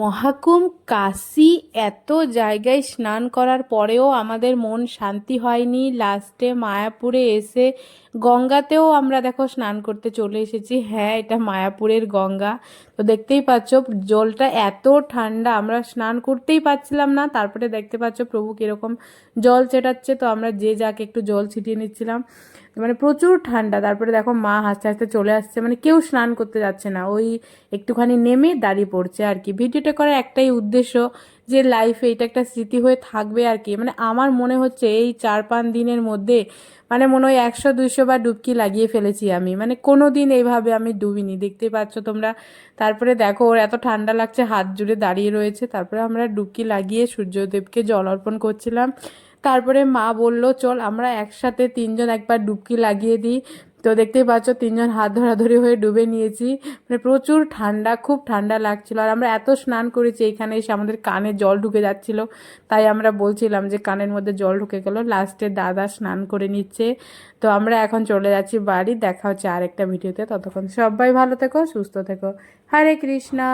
মহাকুম্ভ কাশী এত জায়গায় স্নান করার পরেও আমাদের মন শান্তি হয়নি। লাস্টে মায়াপুরে এসে গঙ্গাতেও আমরা দেখো স্নান করতে চলে এসেছি। হ্যাঁ, এটা মায়াপুরের গঙ্গা। তো দেখতেই পাচ্ছ জলটা এত ঠান্ডা, আমরা স্নান করতেই পারছিলাম না। তারপরে দেখতে পাচ্ছ প্রভু কীরকম জল ছেটাচ্ছে, তো আমরা যে যাকে একটু জল ছিটিয়ে নিচ্ছিলাম। মানে প্রচুর ঠান্ডা। তারপরে দেখো মা হাসতে হাসতে চলে আসছে, মানে কেউ স্নান করতে যাচ্ছে না, ওই একটুখানি নেমে দাঁড়িয়ে পড়ছে আর কি। ভিডিওটা করার একটাই উদ্দেশ্য যে লাইফে এটা একটা স্মৃতি হয়ে থাকবে আর কি। মানে আমার মনে হচ্ছে এই 4-5 দিনের মধ্যে মানে মনে হয় 100-200 বার ডুবকি লাগিয়ে ফেলেছি আমি। মানে কোনো দিন এইভাবে আমি ডুবিনি, দেখতেই পাচ্ছ তোমরা। তারপরে দেখো ওর এত ঠান্ডা লাগছে, হাত জুড়ে দাঁড়িয়ে রয়েছে। তারপরে আমরা ডুবকি লাগিয়ে সূর্যদেবকে জল অর্পণ করছিলাম। তারপরে মা বলল চল আমরা একসাথে 3জন একবার ডুবকি লাগিয়ে দিই। তো দেখতেই পাচ্ছ 3জন হাত ধরাধরি হয়ে ডুবে নিয়েছি। মানে প্রচুর ঠান্ডা, খুব ঠান্ডা লাগছিল। আর আমরা এত স্নান করেছি এখানে এসে আমাদের কানে জল ঢুকে যাচ্ছিল, তাই আমরা বলছিলাম যে কানের মধ্যে জল ঢুকে গেল। লাস্টে দাদা স্নান করে নিচ্ছে। তো আমরা এখন চলে যাচ্ছি বাড়ি। দেখা হচ্ছে আরেকটা ভিডিওতে। ততক্ষণ সবাই ভালো থেকো, সুস্থ থেকো। হরে কৃষ্ণা।